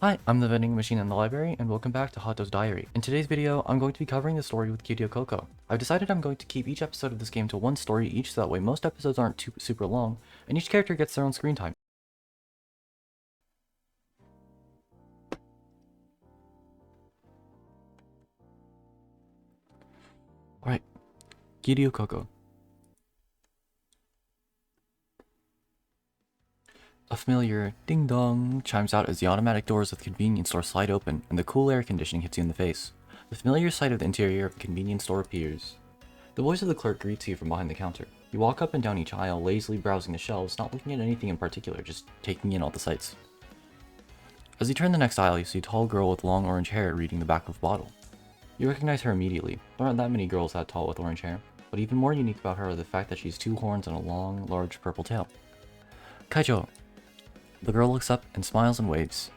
Hi, I'm the vending machine in the library, and welcome back to Haato's Diary. In today's video, I'm going to be covering the story with Coco. I've decided I'm going to keep each episode of this game to one story each, so that way most episodes aren't too super long, and each character gets their own screen time. Alright, Coco. A familiar ding-dong chimes out as the automatic doors of the convenience store slide open, and the cool air conditioning hits you in the face. The familiar sight of the interior of the convenience store appears. The voice of the clerk greets you from behind the counter. You walk up and down each aisle, lazily browsing the shelves, not looking at anything in particular, just taking in all the sights. As you turn the next aisle, you see a tall girl with long orange hair reading the back of a bottle. You recognize her immediately. There aren't that many girls that tall with orange hair, but even more unique about her are the fact that she has two horns and a long, large purple tail. Kaijo! The girl looks up and smiles and waves.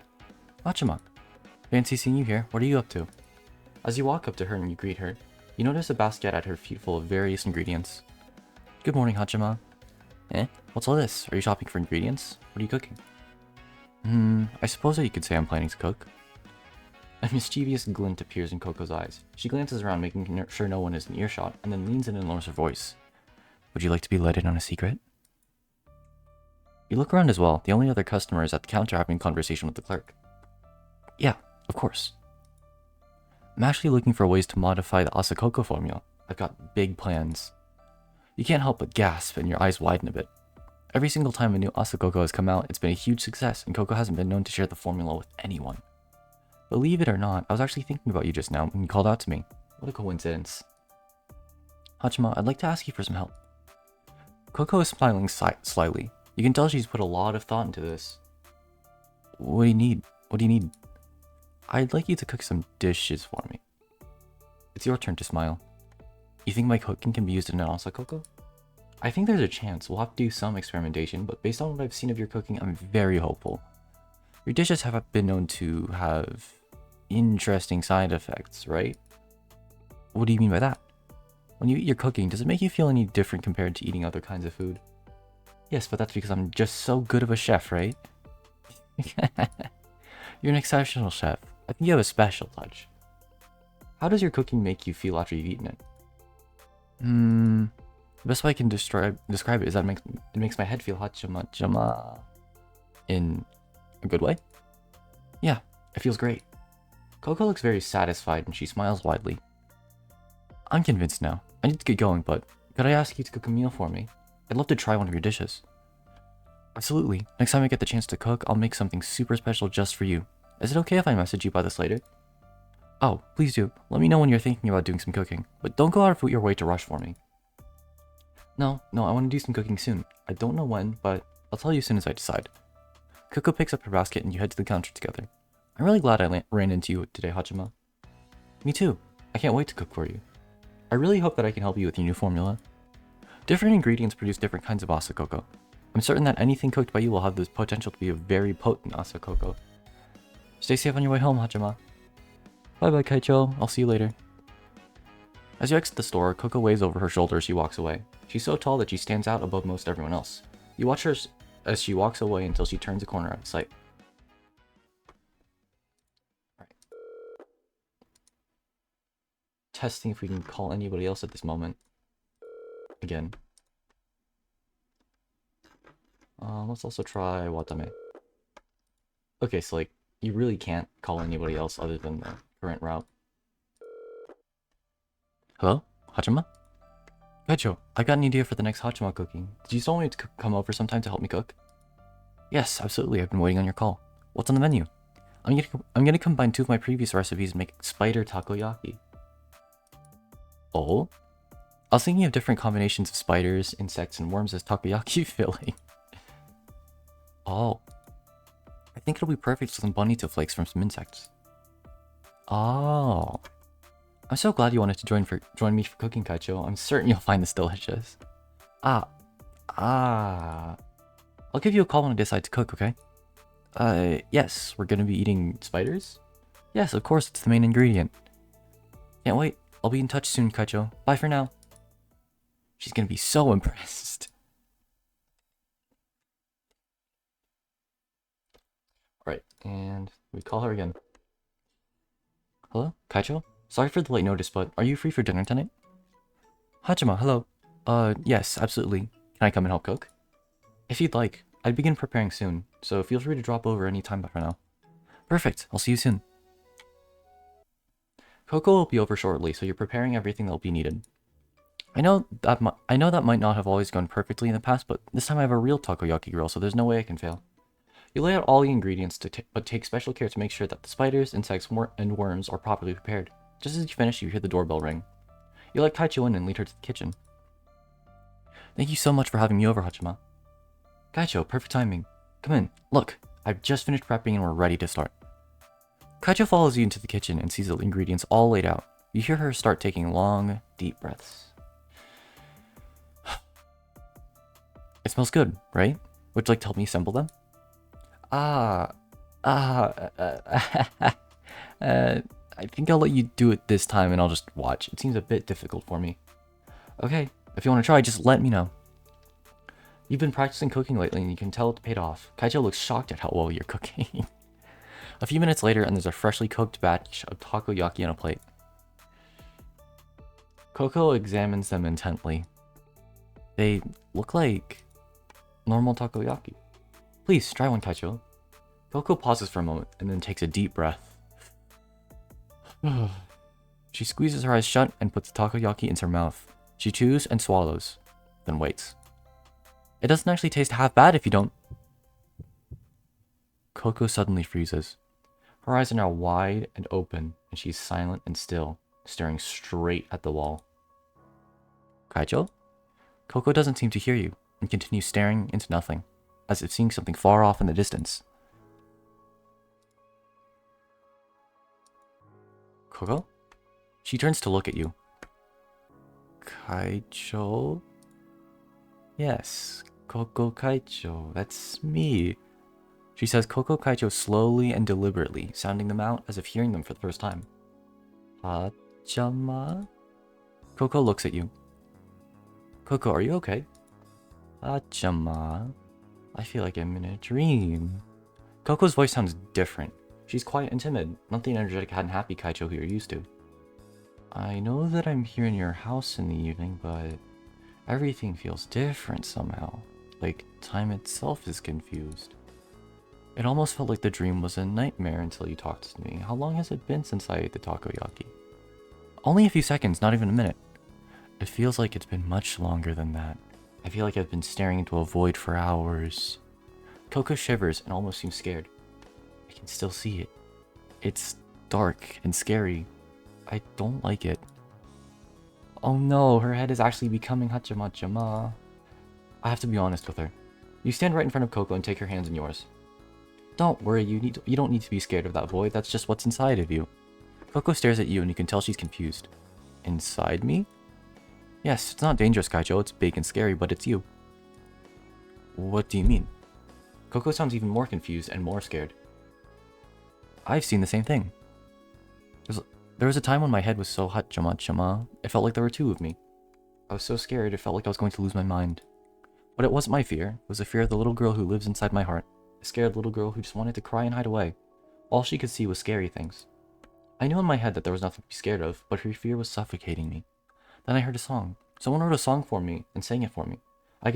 Haachama! Fancy seeing you here. What are you up to? As you walk up to her and you greet her, you notice a basket at her feet full of various ingredients. Good morning, Haachama. Eh? What's all this? Are you shopping for ingredients? What are you cooking? I suppose that you could say I'm planning to cook. A mischievous glint appears in Coco's eyes. She glances around, making sure no one is in earshot, and then leans in and lowers her voice. Would you like to be let in on a secret? You look around as well. The only other customer is at the counter having a conversation with the clerk. Yeah, of course. I'm actually looking for ways to modify the Asakoko formula. I've got big plans. You can't help but gasp and your eyes widen a bit. Every single time a new Asakoko has come out, it's been a huge success, and Coco hasn't been known to share the formula with anyone. Believe it or not, I was actually thinking about you just now when you called out to me. What a coincidence. Haachama, I'd like to ask you for some help. Coco is smiling slyly. You can tell she's put a lot of thought into this. What do you need? What do you need? I'd like you to cook some dishes for me. It's your turn to smile. You think my cooking can be used in an Asakoko? I think there's a chance. We'll have to do some experimentation, but based on what I've seen of your cooking, I'm very hopeful. Your dishes have been known to have interesting side effects, right? What do you mean by that? When you eat your cooking, does it make you feel any different compared to eating other kinds of food? Yes, but that's because I'm just so good of a chef, right? You're an exceptional chef. I think you have a special touch. How does your cooking make you feel after you've eaten it? The best way I can describe it is that it makes my head feel haachama in a good way. Yeah, it feels great. Coco looks very satisfied and she smiles widely. I'm convinced now. I need to get going, but could I ask you to cook a meal for me? I'd love to try one of your dishes. Absolutely. Next time I get the chance to cook, I'll make something super special just for you. Is it okay if I message you by this later? Oh, please do. Let me know when you're thinking about doing some cooking, but don't go out of your way to rush for me. No, I want to do some cooking soon. I don't know when, but I'll tell you as soon as I decide. Coco picks up her basket and you head to the counter together. I'm really glad I ran into you today, Haachama. Me too. I can't wait to cook for you. I really hope that I can help you with your new formula. Different ingredients produce different kinds of Asakoko. I'm certain that anything cooked by you will have the potential to be a very potent Asakoko. Stay safe on your way home, Haachama. Bye bye, Kaijo. I'll see you later. As you exit the store, Coco waves over her shoulder as she walks away. She's so tall that she stands out above most everyone else. You watch her as she walks away until she turns a corner out of sight. Alright. Testing if we can call anybody else at this moment. Again. Let's also try Watame. Okay, so like, you really can't call anybody else other than the current route. Hello? Haachama? Kaijo, I got an idea for the next Haachama cooking. Did you still want me to come over sometime to help me cook? Yes, absolutely. I've been waiting on your call. What's on the menu? I'm gonna combine two of my previous recipes and make spider takoyaki. Oh? I was thinking of different combinations of spiders, insects, and worms as takoyaki filling. Oh. I think it'll be perfect with some bonito flakes from some insects. Oh. I'm so glad you wanted to join me for cooking, Kaijo. I'm certain you'll find this delicious. I'll give you a call when I decide to cook, okay? Yes, we're gonna be eating spiders? Yes, of course, it's the main ingredient. Can't wait. I'll be in touch soon, Kaijo. Bye for now. She's gonna be so impressed. Alright, and We call her again. Hello? Kaicho? Sorry for the late notice, but are you free for dinner tonight? Haachama, hello. Yes, absolutely. Can I come and help cook? If you'd like. I'd begin preparing soon, so feel free to drop over any time for now. Perfect. I'll see you soon. Coco will be over shortly, so you're preparing everything that will be needed. I know that might not have always gone perfectly in the past, but this time I have a real takoyaki grill, so there's no way I can fail. You lay out all the ingredients, but take special care to make sure that the spiders, insects, and worms are properly prepared. Just as you finish, you hear the doorbell ring. You let Kaicho in and lead her to the kitchen. Thank you so much for having me over, Haachama. Kaicho, perfect timing. Come in. Look, I've just finished prepping and we're ready to start. Kaicho follows you into the kitchen and sees the ingredients all laid out. You hear her start taking long, deep breaths. It smells good, right? Would you like to help me assemble them? I think I'll let you do it this time and I'll just watch. It seems a bit difficult for me. Okay, if you want to try, just let me know. You've been practicing cooking lately and you can tell it's paid off. Kaicho looks shocked at how well you're cooking. A few minutes later and there's a freshly cooked batch of takoyaki on a plate. Coco examines them intently. They look like normal takoyaki. Please, try one, Kaicho. Coco pauses for a moment and then takes a deep breath. She squeezes her eyes shut and puts the takoyaki into her mouth. She chews and swallows, then waits. It doesn't actually taste half bad if you don't... Coco suddenly freezes. Her eyes are now wide and open, and she's silent and still, staring straight at the wall. Kaicho? Coco doesn't seem to hear you, and continues staring into nothing, as if seeing something far off in the distance. Coco? She turns to look at you. Kaicho? Yes, Coco Kaicho, that's me. She says Coco Kaicho slowly and deliberately, sounding them out as if hearing them for the first time. Haachama? Coco looks at you. Coco, are you okay? Haachama? I feel like I'm in a dream. Coco's voice sounds different. She's quiet and timid, not the energetic and happy Kaicho who you're used to. I know that I'm here in your house in the evening, but everything feels different somehow. Like time itself is confused. It almost felt like the dream was a nightmare until you talked to me. How long has it been since I ate the takoyaki? Only a few seconds, not even a minute. It feels like it's been much longer than that. I feel like I've been staring into a void for hours. Coco shivers and almost seems scared. I can still see it. It's dark and scary. I don't like it. Oh no, her head is actually becoming haachama. I have to be honest with her. You stand right in front of Coco and take her hands in yours. Don't worry, you don't need to be scared of that void, that's just what's inside of you. Coco stares at you and you can tell she's confused. Inside me? Yes, it's not dangerous, Kaicho, it's big and scary, but it's you. What do you mean? Coco sounds even more confused and more scared. I've seen the same thing. There was a time when my head was so haachama, it felt like there were two of me. I was so scared, it felt like I was going to lose my mind. But it wasn't my fear, it was the fear of the little girl who lives inside my heart. A scared little girl who just wanted to cry and hide away. All she could see was scary things. I knew in my head that there was nothing to be scared of, but her fear was suffocating me. Then I heard a song. Someone wrote a song for me and sang it for me. She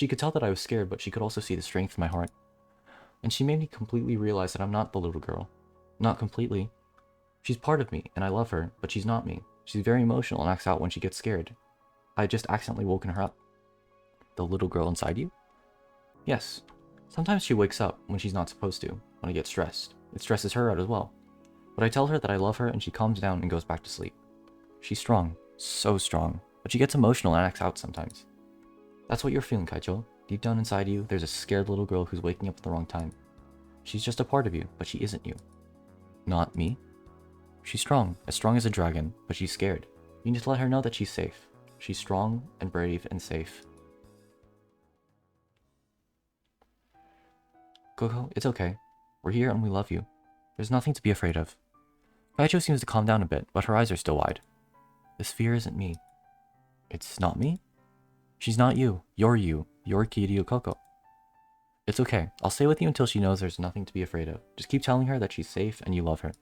could tell that I was scared, but she could also see the strength in my heart. And she made me completely realize that I'm not the little girl. Not completely. She's part of me, and I love her, but she's not me. She's very emotional and acts out when she gets scared. I had just accidentally woken her up. The little girl inside you? Yes. Sometimes she wakes up when she's not supposed to, when I get stressed. It stresses her out as well. But I tell her that I love her and she calms down and goes back to sleep. She's strong. So strong. But she gets emotional and acts out sometimes. That's what you're feeling, Kaicho. Deep down inside you, there's a scared little girl who's waking up at the wrong time. She's just a part of you, but she isn't you. Not me. She's strong as a dragon, but she's scared. You need to let her know that she's safe. She's strong and brave and safe. Coco, it's okay. We're here and we love you. There's nothing to be afraid of. Kaicho seems to calm down a bit, but her eyes are still wide. This fear isn't me. It's not me? She's not you. You're you. You're Kiryu Coco. It's okay. I'll stay with you until she knows there's nothing to be afraid of. Just keep telling her that she's safe and you love her.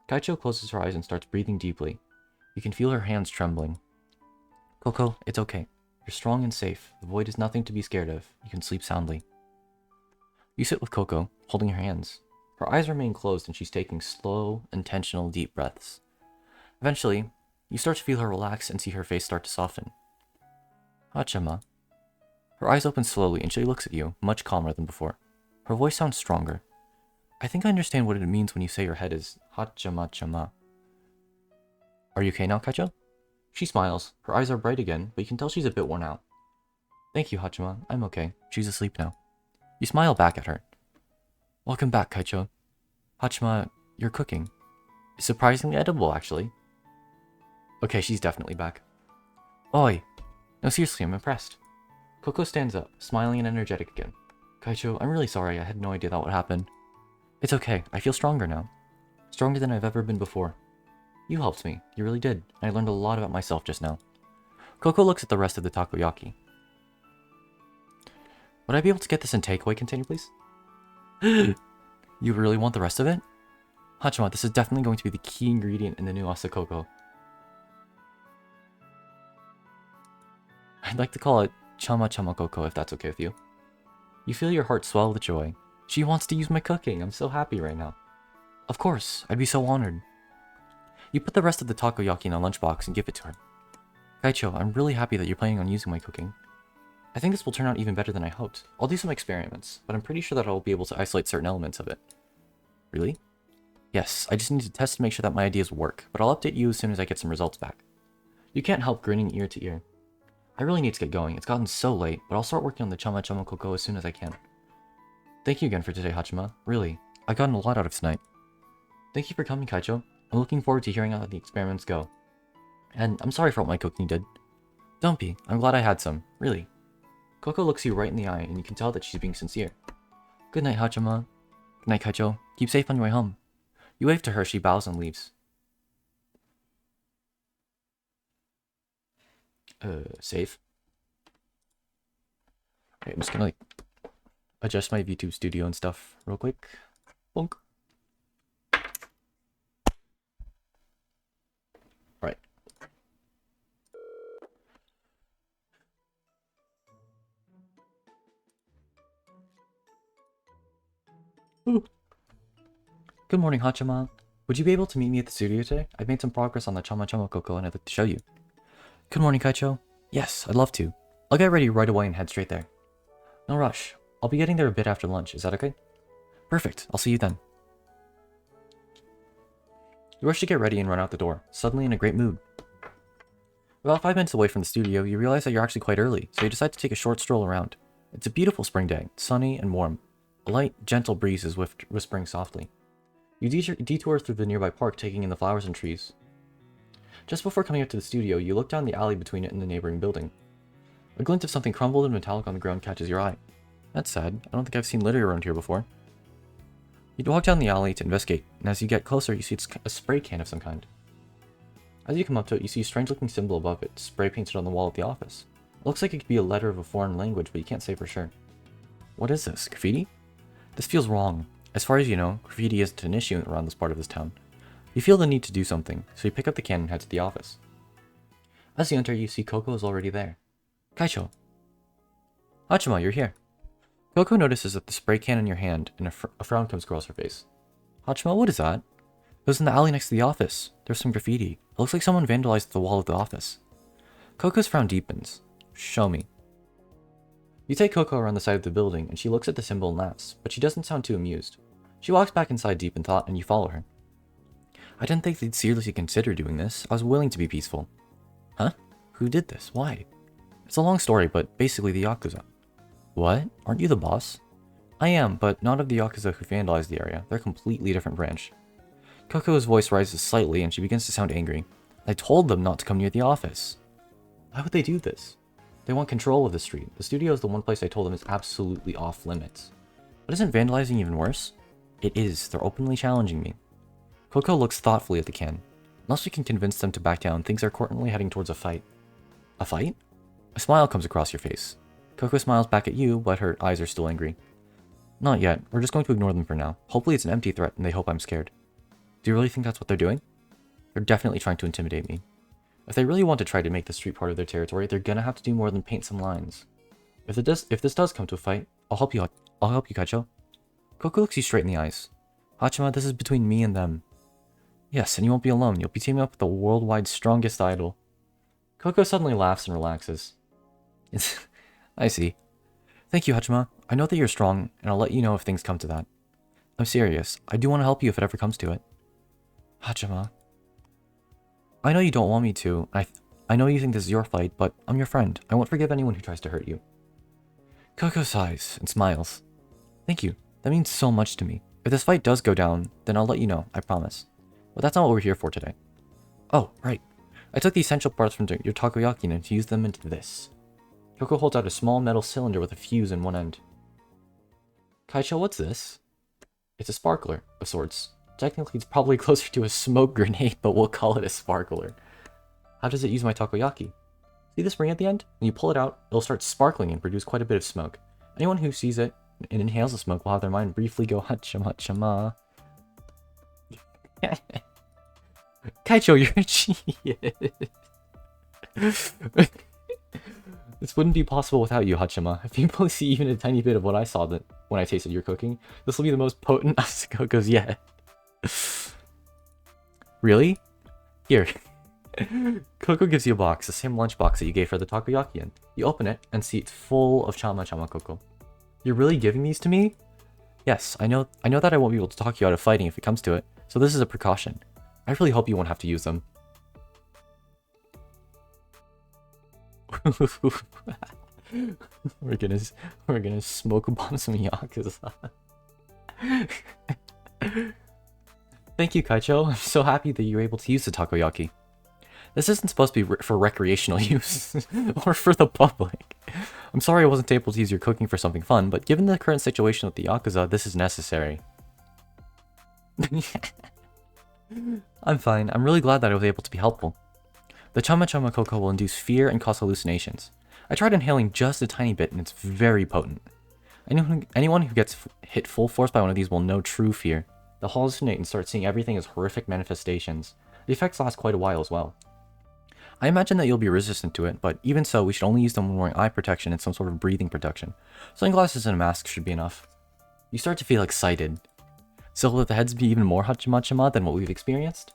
Kaicho closes her eyes and starts breathing deeply. You can feel her hands trembling. Coco, it's okay. You're strong and safe. The void is nothing to be scared of. You can sleep soundly. You sit with Coco, holding her hands. Her eyes remain closed and she's taking slow, intentional, deep breaths. Eventually, you start to feel her relax and see her face start to soften. Haachama. Her eyes open slowly and she looks at you, much calmer than before. Her voice sounds stronger. I think I understand what it means when you say your head is haachama-chama. Are you okay now, Kaicho? She smiles. Her eyes are bright again, but you can tell she's a bit worn out. Thank you, Haachama. I'm okay. She's asleep now. You smile back at her. Welcome back, Kaicho. Haachama, you're cooking. It's surprisingly edible, actually. Okay, she's definitely back. Oi! No, seriously, I'm impressed. Coco stands up, smiling and energetic again. Kaicho, I'm really sorry. I had no idea that would happen. It's okay. I feel stronger now. Stronger than I've ever been before. You helped me. You really did. I learned a lot about myself just now. Coco looks at the rest of the takoyaki. Would I be able to get this in takeaway container, please? You really want the rest of it? Haachama, this is definitely going to be the key ingredient in the new asakoko. I'd like to call it chama coco if that's okay with you. You feel your heart swell with joy. She wants to use my cooking. I'm so happy right now. Of course, I'd be so honored. You put the rest of the takoyaki in a lunchbox and give it to her. Kaicho, I'm really happy that you're planning on using my cooking. I think this will turn out even better than I hoped. I'll do some experiments, but I'm pretty sure that I'll be able to isolate certain elements of it. Really? Yes, I just need to test to make sure that my ideas work, but I'll update you as soon as I get some results back. You can't help grinning ear to ear. I really need to get going. It's gotten so late, but I'll start working on the chama coco as soon as I can. Thank you again for today, Haachama. Really, I've gotten a lot out of tonight. Thank you for coming, Kaicho. I'm looking forward to hearing how the experiments go. And I'm sorry for what my cooking did. Don't be. I'm glad I had some. Really. Coco looks you right in the eye, and you can tell that she's being sincere. Good night, Haachama. Good night, Kaicho. Keep safe on your way home. You wave to her, she bows and leaves. Save. Okay, I'm just gonna, adjust my VTube studio and stuff real quick. Bonk. Right. Ooh. Good morning, Haachama. Would you be able to meet me at the studio today? I've made some progress on the chama coco and I'd like to show you. Good morning, Kaicho. Yes, I'd love to. I'll get ready right away and head straight there. No rush. I'll be getting there a bit after lunch. Is that okay? Perfect. I'll see you then. You rush to get ready and run out the door, suddenly in a great mood. About 5 minutes away from the studio, you realize that you're actually quite early, so you decide to take a short stroll around. It's a beautiful spring day, sunny and warm. A light, gentle breeze is whispering softly. You detour through the nearby park, taking in the flowers and trees. Just before coming up to the studio, you look down the alley between it and the neighboring building. A glint of something crumbled and metallic on the ground catches your eye. That's sad. I don't think I've seen litter around here before. You walk down the alley to investigate, and as you get closer, you see it's a spray can of some kind. As you come up to it, you see a strange-looking symbol above it, spray painted on the wall of the office. It looks like it could be a letter of a foreign language, but you can't say for sure. What is this? Graffiti? This feels wrong. As far as you know, graffiti isn't an issue around this part of this town. You feel the need to do something, so you pick up the can and head to the office. As you enter, you see Coco is already there. Kaicho. Haachama, you're here. Coco notices that the spray can in your hand, and a frown comes across her face. Haachama, what is that? It was in the alley next to the office. There's some graffiti. It looks like someone vandalized the wall of the office. Coco's frown deepens. Show me. You take Coco around the side of the building, and she looks at the symbol and laughs, but she doesn't sound too amused. She walks back inside deep in thought, and you follow her. I didn't think they'd seriously consider doing this. I was willing to be peaceful. Huh? Who did this? Why? It's a long story, but basically the Yakuza. What? Aren't you the boss? I am, but not of the Yakuza who vandalized the area. They're a completely different branch. Coco's voice rises slightly, and she begins to sound angry. I told them not to come near the office. Why would they do this? They want control of the street. The studio is the one place I told them is absolutely off limits. But isn't vandalizing even worse? It is. They're openly challenging me. Coco looks thoughtfully at the can. Unless we can convince them to back down, things are currently heading towards a fight. A fight? A smile comes across your face. Coco smiles back at you, but her eyes are still angry. Not yet. We're just going to ignore them for now. Hopefully it's an empty threat and they hope I'm scared. Do you really think that's what they're doing? They're definitely trying to intimidate me. If they really want to try to make the street part of their territory, they're gonna have to do more than paint some lines. If this does come to a fight, I'll help you, Kaicho. Coco looks you straight in the eyes. Haachama, this is between me and them. Yes, and you won't be alone. You'll be teaming up with the worldwide strongest idol. Coco suddenly laughs and relaxes. I see. Thank you, Haachama. I know that you're strong, and I'll let you know if things come to that. I'm serious. I do want to help you if it ever comes to it. Haachama. I know you don't want me to. I know you think this is your fight, but I'm your friend. I won't forgive anyone who tries to hurt you. Coco sighs and smiles. Thank you. That means so much to me. If this fight does go down, then I'll let you know, I promise. But that's not what we're here for today. Oh, right. I took the essential parts from your takoyaki and infused them into this. Coco holds out a small metal cylinder with a fuse in one end. Kaicho, what's this? It's a sparkler, of sorts. Technically, it's probably closer to a smoke grenade, but we'll call it a sparkler. How does it use my takoyaki? See this ring at the end? When you pull it out, it'll start sparkling and produce quite a bit of smoke. Anyone who sees it and inhales the smoke will have their mind briefly go haachama haachama. Kaicho, you're a genius. This wouldn't be possible without you, Haachama. If people see even a tiny bit of what I saw when I tasted your cooking, this will be the most potent Asukokos yet. Really? Here. Coco gives you a box, the same lunchbox that you gave her the takoyaki in. You open it and see it's full of chama Coco. You're really giving these to me? Yes, I know that I won't be able to talk you out of fighting if it comes to it, so this is a precaution. I really hope you won't have to use them. we're gonna smoke bomb some Yakuza. Thank you, Kaicho. I'm so happy that you were able to use the takoyaki. This isn't supposed to be for recreational use or for the public. I'm sorry I wasn't able to use your cooking for something fun, but given the current situation with the Yakuza, this is necessary. I'm fine. I'm really glad that I was able to be helpful. The chama Coco will induce fear and cause hallucinations. I tried inhaling just a tiny bit and it's very potent. Anyone who gets hit full force by one of these will know true fear. They'll hallucinate and start seeing everything as horrific manifestations. The effects last quite a while as well. I imagine that you'll be resistant to it, but even so, we should only use them when wearing eye protection and some sort of breathing protection. Sunglasses and a mask should be enough. You start to feel excited. So will the heads be even more haachama than what we've experienced?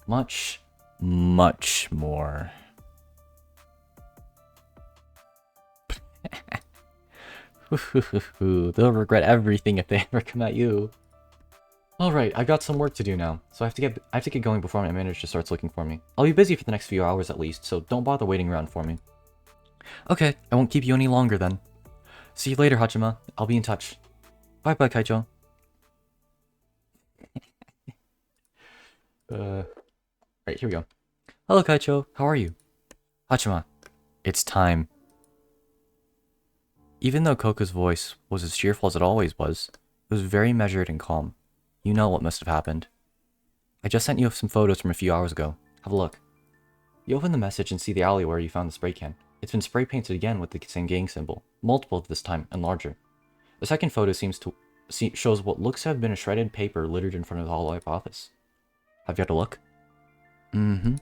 Much, much more. They'll regret everything if they ever come at you. Alright, I've got some work to do now, so I have to get going before my manager starts looking for me. I'll be busy for the next few hours at least, so don't bother waiting around for me. Okay, I won't keep you any longer then. See you later, Haachama. I'll be in touch. Bye-bye, Kaicho. Right, here we go. Hello, Kaicho. How are you? Haachama, it's time. Even though Coco's voice was as cheerful as it always was, it was very measured and calm. You know what must have happened. I just sent you some photos from a few hours ago. Have a look. You open the message and see the alley where you found the spray can. It's been spray painted again with the same gang symbol, multiple this time and larger. The second photo shows what looks to have been a shredded paper littered in front of the Hololive office. Have you had a look? Mm-hmm.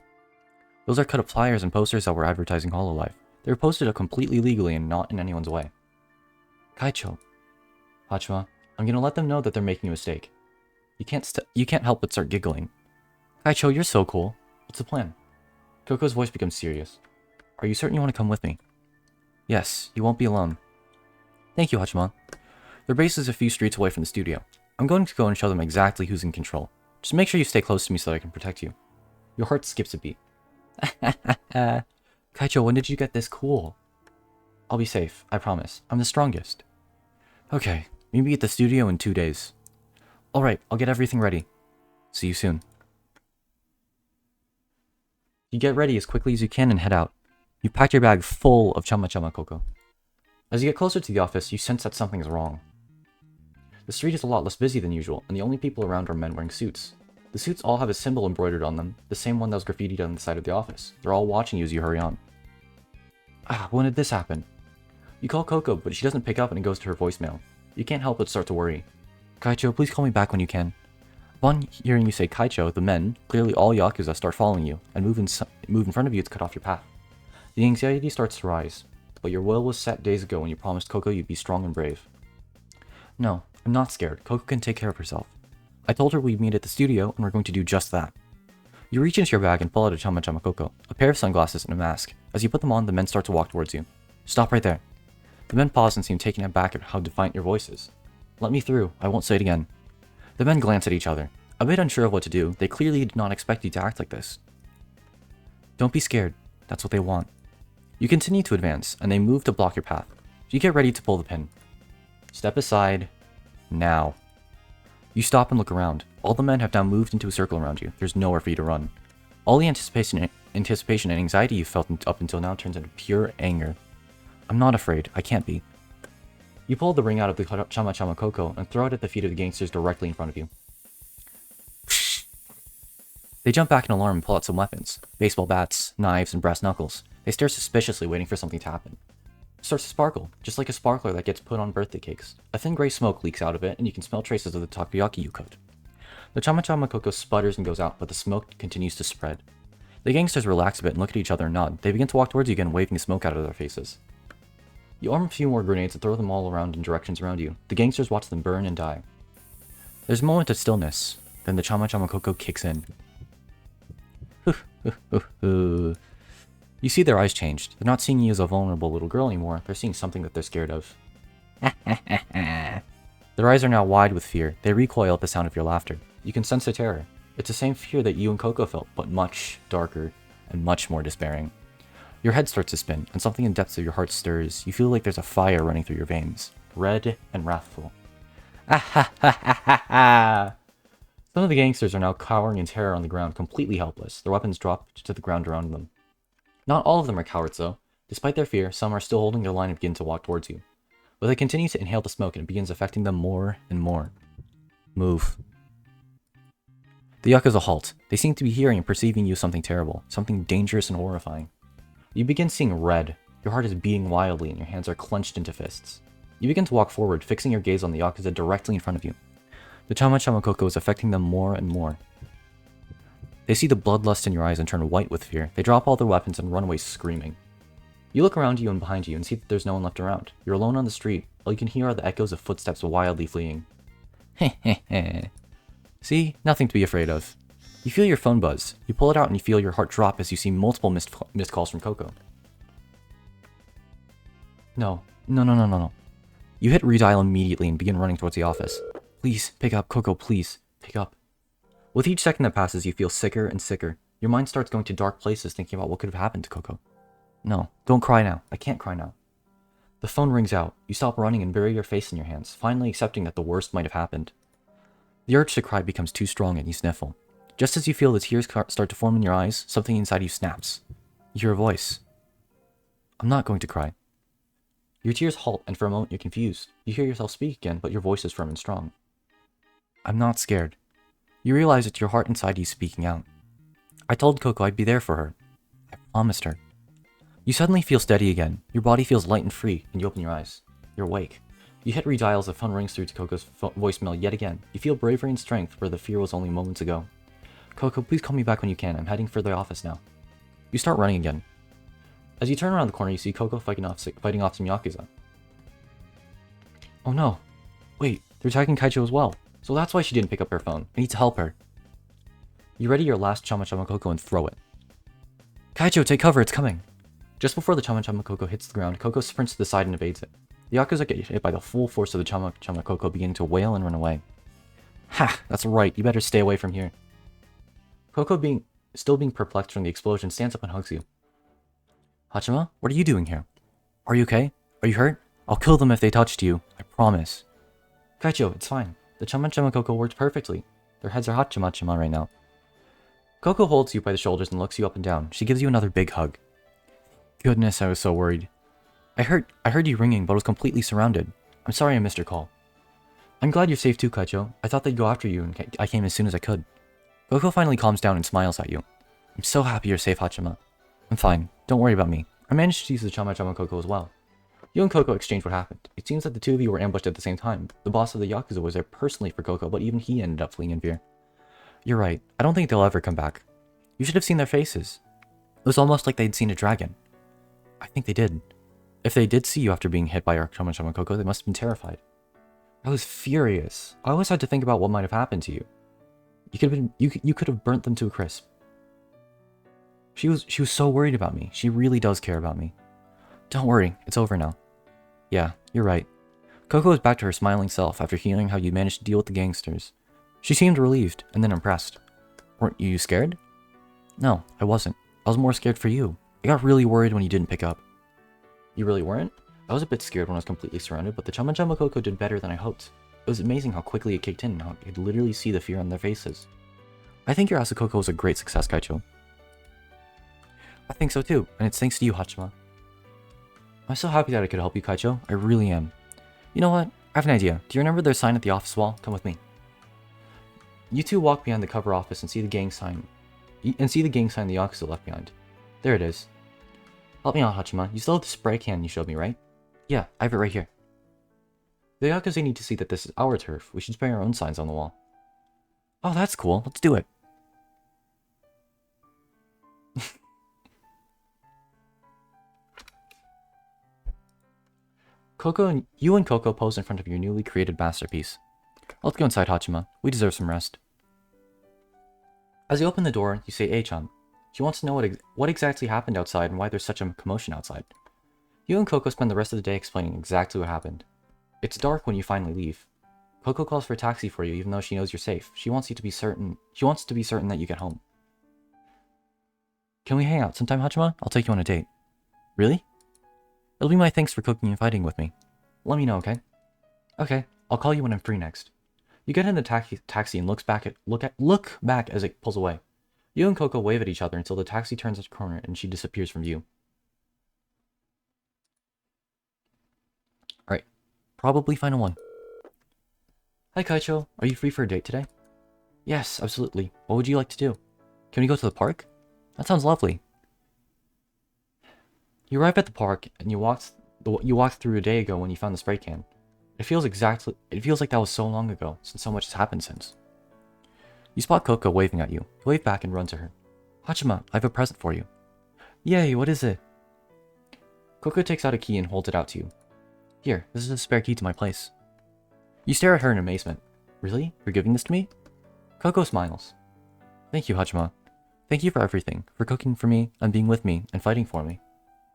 Those are cut up flyers and posters that were advertising Hololive. They were posted up completely legally and not in anyone's way. Kaicho. Haachama, I'm gonna let them know that they're making a mistake. You can't help but start giggling. Kaicho, you're so cool. What's the plan? Coco's voice becomes serious. Are you certain you want to come with me? Yes, you won't be alone. Thank you, Haachama. Their base is a few streets away from the studio. I'm going to go and show them exactly who's in control. Just make sure you stay close to me so that I can protect you. Your heart skips a beat. Kaicho, when did you get this cool? I'll be safe, I promise. I'm the strongest. Okay, meet me at the studio in 2 days. Alright, I'll get everything ready. See you soon. You get ready as quickly as you can and head out. You've packed your bag full of chama Coco. As you get closer to the office, you sense that something is wrong. The street is a lot less busy than usual, and the only people around are men wearing suits. The suits all have a symbol embroidered on them, the same one that was graffitied on the side of the office. They're all watching you as you hurry on. When did this happen? You call Coco, but she doesn't pick up and it goes to her voicemail. You can't help but start to worry. Kaicho, please call me back when you can. Upon hearing you say Kaicho, the men, clearly all Yakuza, start following you and move in front of you to cut off your path. The anxiety starts to rise, but your will was set days ago when you promised Coco you'd be strong and brave. No, I'm not scared. Coco can take care of herself. I told her we'd meet at the studio and we're going to do just that. You reach into your bag and pull out a haachama Coco, a pair of sunglasses and a mask. As you put them on, the men start to walk towards you. Stop right there. The men pause and seem taken aback at how defiant your voice is. Let me through, I won't say it again. The men glance at each other. A bit unsure of what to do, they clearly did not expect you to act like this. Don't be scared, that's what they want. You continue to advance, and they move to block your path. You get ready to pull the pin. Step aside, now. You stop and look around. All the men have now moved into a circle around you. There's nowhere for you to run. All the anticipation and anxiety you felt up until now turns into pure anger. I'm not afraid, I can't be. You pull the ring out of the haachama Coco and throw it at the feet of the gangsters directly in front of you. They jump back in alarm and pull out some weapons. Baseball bats, knives, and brass knuckles. They stare suspiciously, waiting for something to happen. It starts to sparkle, just like a sparkler that gets put on birthday cakes. A thin gray smoke leaks out of it, and you can smell traces of the takoyaki you cooked. The haachama Coco sputters and goes out, but the smoke continues to spread. The gangsters relax a bit and look at each other and nod. They begin to walk towards you again, waving smoke out of their faces. You arm a few more grenades and throw them all around in directions around you. The gangsters watch them burn and die. There's a moment of stillness, then the haachama Coco kicks in. You see their eyes changed. They're not seeing you as a vulnerable little girl anymore. They're seeing something that they're scared of. Their eyes are now wide with fear. They recoil at the sound of your laughter. You can sense the terror. It's the same fear that you and Coco felt, but much darker and much more despairing. Your head starts to spin, and something in the depths of your heart stirs. You feel like there's a fire running through your veins, red and wrathful. Some of the gangsters are now cowering in terror on the ground, completely helpless. Their weapons drop to the ground around them. Not all of them are cowards, though. Despite their fear, some are still holding their line and begin to walk towards you. But they continue to inhale the smoke, and it begins affecting them more and more. Move. The Yakuza halt. They seem to be hearing and perceiving you as something terrible, something dangerous and horrifying. You begin seeing red. Your heart is beating wildly, and your hands are clenched into fists. You begin to walk forward, fixing your gaze on the Yakuza directly in front of you. The haachama Coco is affecting them more and more. They see the bloodlust in your eyes and turn white with fear. They drop all their weapons and run away screaming. You look around you and behind you and see that there's no one left around. You're alone on the street. All you can hear are the echoes of footsteps wildly fleeing. Hehe. See? Nothing to be afraid of. You feel your phone buzz. You pull it out and you feel your heart drop as you see multiple missed calls from Coco. No. You hit redial immediately and begin running towards the office. Please, pick up, Coco, please, pick up. With each second that passes, you feel sicker and sicker. Your mind starts going to dark places thinking about what could have happened to Coco. No, don't cry now. I can't cry now. The phone rings out. You stop running and bury your face in your hands, finally accepting that the worst might have happened. The urge to cry becomes too strong and you sniffle. Just as you feel the tears start to form in your eyes, something inside you snaps. You hear a voice. I'm not going to cry. Your tears halt, and for a moment you're confused. You hear yourself speak again, but your voice is firm and strong. I'm not scared. You realize it's your heart inside you speaking out. I told Coco I'd be there for her. I promised her. You suddenly feel steady again. Your body feels light and free, and you open your eyes. You're awake. You hit redial as the phone rings through to Coco's voicemail yet again. You feel bravery and strength where the fear was only moments ago. Coco, please call me back when you can. I'm heading for the office now. You start running again. As you turn around the corner, you see Coco fighting off some Yakuza. Oh no. Wait, they're attacking Kaicho as well. So that's why she didn't pick up her phone. I need to help her. You ready your last haachama Coco and throw it. Kaicho, take cover, it's coming. Just before the haachama Coco hits the ground, Coco sprints to the side and evades it. The Yakuza get hit by the full force of the haachama Coco, beginning to wail and run away. Ha! That's right, you better stay away from here. Coco, still being perplexed from the explosion, stands up and hugs you. Haachama, what are you doing here? Are you okay? Are you hurt? I'll kill them if they touched you. I promise. Kaicho, it's fine. The haachama Coco worked perfectly. Their heads are haachama right now. Coco holds you by the shoulders and looks you up and down. She gives you another big hug. Goodness, I was so worried. I heard you ringing, but was completely surrounded. I'm sorry I missed your call. I'm glad you're safe too, Kaicho. I thought they'd go after you, and I came as soon as I could. Coco finally calms down and smiles at you. I'm so happy you're safe, Haachama. I'm fine. Don't worry about me. I managed to use the haachama Coco as well. You and Coco exchanged what happened. It seems that the two of you were ambushed at the same time. The boss of the Yakuza was there personally for Coco, but even he ended up fleeing in fear. You're right. I don't think they'll ever come back. You should have seen their faces. It was almost like they'd seen a dragon. I think they did. If they did see you after being hit by your haachama Coco, they must have been terrified. I was furious. I always had to think about what might have happened to you. You could have burnt them to a crisp. She was so worried about me. She really does care about me. Don't worry, it's over now. Yeah, you're right. Coco was back to her smiling self after hearing how you managed to deal with the gangsters. She seemed relieved and then impressed. Weren't you scared? No, I wasn't. I was more scared for you. I got really worried when you didn't pick up. You really weren't? I was a bit scared when I was completely surrounded, but the Chama Coco did better than I hoped. It was amazing how quickly it kicked in and how I could literally see the fear on their faces. I think your Asukoko was a great success, Kaicho. I think so too, and it's thanks to you, Haachama. I'm so happy that I could help you, Kaicho. I really am. You know what? I have an idea. Do you remember their sign at the office wall? Come with me. You two walk behind the cover office and see the gang sign. The Yakuza left behind. There it is. Help me out, Haachama. You still have the spray can you showed me, right? Yeah, I have it right here. The Yakuza need to see that this is our turf. We should spray our own signs on the wall. Oh, that's cool. Let's do it. You and Coco pose in front of your newly created masterpiece. Let's go inside, Haachama. We deserve some rest. As you open the door, you say Achan. She wants to know what exactly happened outside and why there's such a commotion outside. You and Coco spend the rest of the day explaining exactly what happened. It's dark when you finally leave. Coco calls for a taxi for you even though she knows you're safe. She wants to be certain that you get home. Can we hang out sometime, Haachama? I'll take you on a date. Really? It'll be my thanks for cooking and fighting with me. Let me know, okay? Okay, I'll call you when I'm free next. You get in the taxi and look back as it pulls away. You and Coco wave at each other until the taxi turns a corner and she disappears from view. Alright, probably final one. Hi Kaicho, are you free for a date today? Yes, absolutely. What would you like to do? Can we go to the park? That sounds lovely. You arrive at the park and you walked through a day ago when you found the spray can. It feels like that was so long ago, since so much has happened since. You spot Coco waving at you. You wave back and run to her. Haachama, I have a present for you. Yay, what is it? Coco takes out a key and holds it out to you. Here, this is a spare key to my place. You stare at her in amazement. Really? You're giving this to me? Coco smiles. Thank you, Haachama. Thank you for everything, for cooking for me, and being with me, and fighting for me.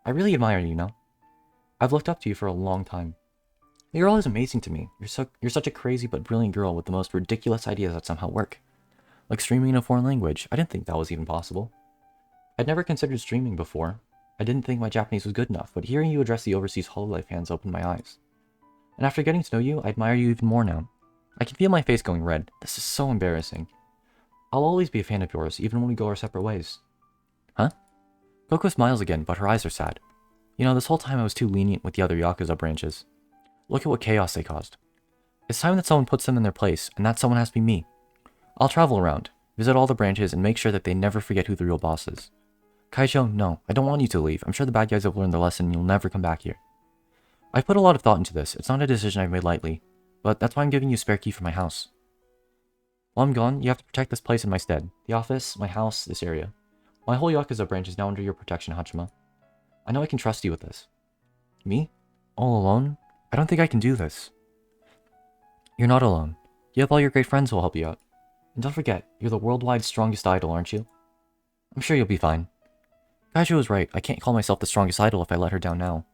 I really admire you, know? I've looked up to you for a long time. You're always amazing to me. You're such a crazy but brilliant girl with the most ridiculous ideas that somehow work. Like streaming in a foreign language. I didn't think that was even possible. I'd never considered streaming before. I didn't think my Japanese was good enough, but hearing you address the overseas Hololive fans opened my eyes. And after getting to know you, I admire you even more now. I can feel my face going red. This is so embarrassing. I'll always be a fan of yours, even when we go our separate ways. Huh? Coco smiles again, but her eyes are sad. You know, this whole time I was too lenient with the other Yakuza branches. Look at what chaos they caused. It's time that someone puts them in their place, and that someone has to be me. I'll travel around, visit all the branches, and make sure that they never forget who the real boss is. Kaicho, no, I don't want you to leave. I'm sure the bad guys have learned their lesson and you'll never come back here. I've put a lot of thought into this. It's not a decision I've made lightly, but that's why I'm giving you a spare key for my house. While I'm gone, you have to protect this place in my stead. The office, my house, this area. My whole Yakuza branch is now under your protection, Haachama. I know I can trust you with this. Me? All alone? I don't think I can do this. You're not alone. You have all your great friends who will help you out. And don't forget, you're the worldwide strongest idol, aren't you? I'm sure you'll be fine. Kaijo was right. I can't call myself the strongest idol if I let her down now.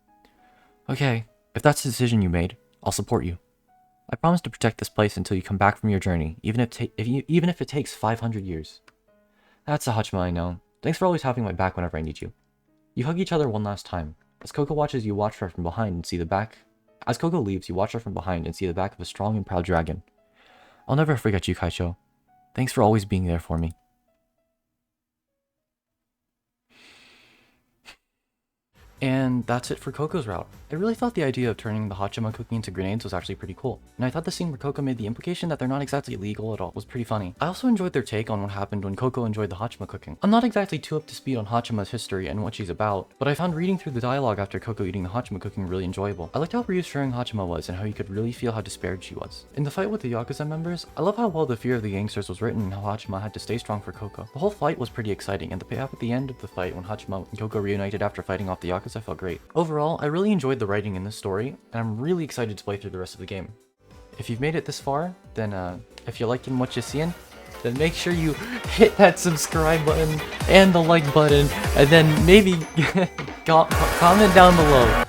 Okay, if that's the decision you made, I'll support you. I promise to protect this place until you come back from your journey, even if it takes 500 years. That's a Haachama I know. Thanks for always having my back whenever I need you. You hug each other one last time. As Coco watches, you watch her from behind and see the back. As Coco leaves, you watch her from behind and see the back of a strong and proud dragon. I'll never forget you, Kaicho. Thanks for always being there for me. And that's it for Coco's route. I really thought the idea of turning the haachama cookie into grenades was actually pretty cool, and I thought the scene where Coco made the implication that they're not exactly legal at all was pretty funny. I also enjoyed their take on what happened when Coco enjoyed the haachama cooking. I'm not exactly too up to speed on haachama's history and what she's about, but I found reading through the dialogue after Coco eating the haachama cooking really enjoyable. I liked how reassuring haachama was and how you could really feel how despaired she was. In the fight with the Yakuza members, I love how well the fear of the gangsters was written and how haachama had to stay strong for Coco. The whole fight was pretty exciting, and the payoff at the end of the fight when haachama and Coco reunited after fighting off the Yakuza felt great. Overall, I really enjoyed the writing in this story, and I'm really excited to play through the rest of the game. If you've made it this far, then if you're liking what you're seeing, then make sure you hit that subscribe button and the like button, and then maybe comment down below